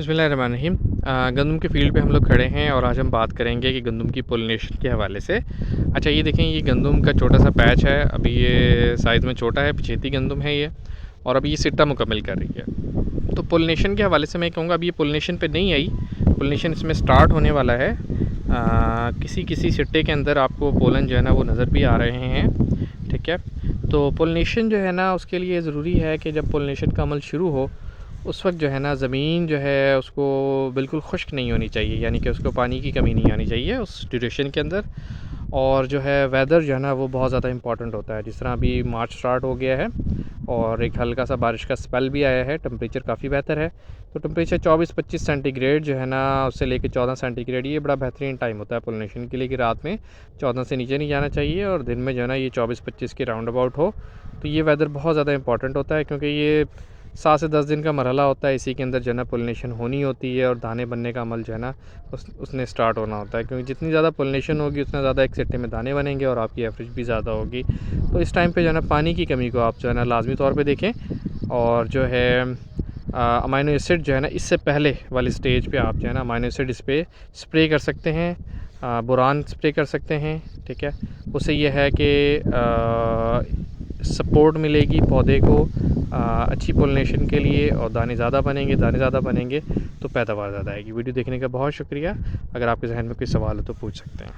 बिस्मिल्लाहिर्रहमानिर्रहीम। गंदम के फ़ील्ड पे हम लोग खड़े हैं और आज हम बात करेंगे कि गंदम की पोलिनेशन के हवाले से। अच्छा, ये देखें, ये गंदम का छोटा सा पैच है। अभी ये साइज़ में छोटा है, पिछेती गंदम है ये, और अभी ये सिट्टा मुकम्मल कर रही है। तो पोलिनेशन के हवाले से मैं कहूँगा अभी ये पोलिनेशन पे नहीं आई, पोलिनेशन इसमें स्टार्ट होने वाला है। किसी किसी सिट्टे के अंदर आपको पोलन जो है ना वो नज़र भी आ रहे हैं। ठीक है, तो पोलिनेशन जो है ना उसके लिए ज़रूरी है कि जब पोलिनेशन का अमल शुरू हो उस वक्त जो है ना ज़मीन जो है उसको बिल्कुल खुश्क नहीं होनी चाहिए, यानी कि उसको पानी की कमी नहीं आनी चाहिए उस ड्यूरेशन के अंदर। और जो है वेदर जो है ना वो बहुत ज़्यादा इंपॉर्टेंट होता है। जिस तरह अभी मार्च स्टार्ट हो गया है और एक हल्का सा बारिश का स्पेल भी आया है, टेम्परेचर काफ़ी बेहतर है। तो टेम्परेचर 24-25 सेंटीग्रेड जो है ना उससे लेकर 14 सेंटीग्रेड, ये बड़ा बेहतरीन टाइम होता है पोलिनेशन के लिए कि रात में 14 से नीचे नहीं जाना चाहिए और दिन में जो है ना ये 24-25 के राउंड अबाउट हो। तो ये वेदर बहुत ज़्यादा इंपॉर्टेंट होता है क्योंकि ये 7 से 10 दिन का मरहला होता है। इसी के अंदर जो है ना पोलिनेशन होनी होती है और दाने बनने का अमल जो है ना उसने स्टार्ट होना होता है, क्योंकि जितनी ज़्यादा पोलिनेशन होगी उतना ज़्यादा एक सिट्टे में दाने बनेंगे और आपकी एवरेज भी ज़्यादा होगी। तो इस टाइम पे जो है ना पानी की कमी को आप जो है ना लाजमी तौर पे देखें। और जो है अमाइनो एसिड जो है ना इससे पहले वाली स्टेज पे आप जो है ना अमाइनो एसिड इस पर स्प्रे कर सकते हैं, बोरान स्प्रे कर सकते हैं। ठीक है, उससे ये है कि सपोर्ट मिलेगी पौधे को अच्छी पोलिनेशन के लिए और दाने ज़्यादा बनेंगे तो पैदावार ज़्यादा आएगी। वीडियो देखने का बहुत शुक्रिया। अगर आपके जहन में कोई सवाल हो तो पूछ सकते हैं।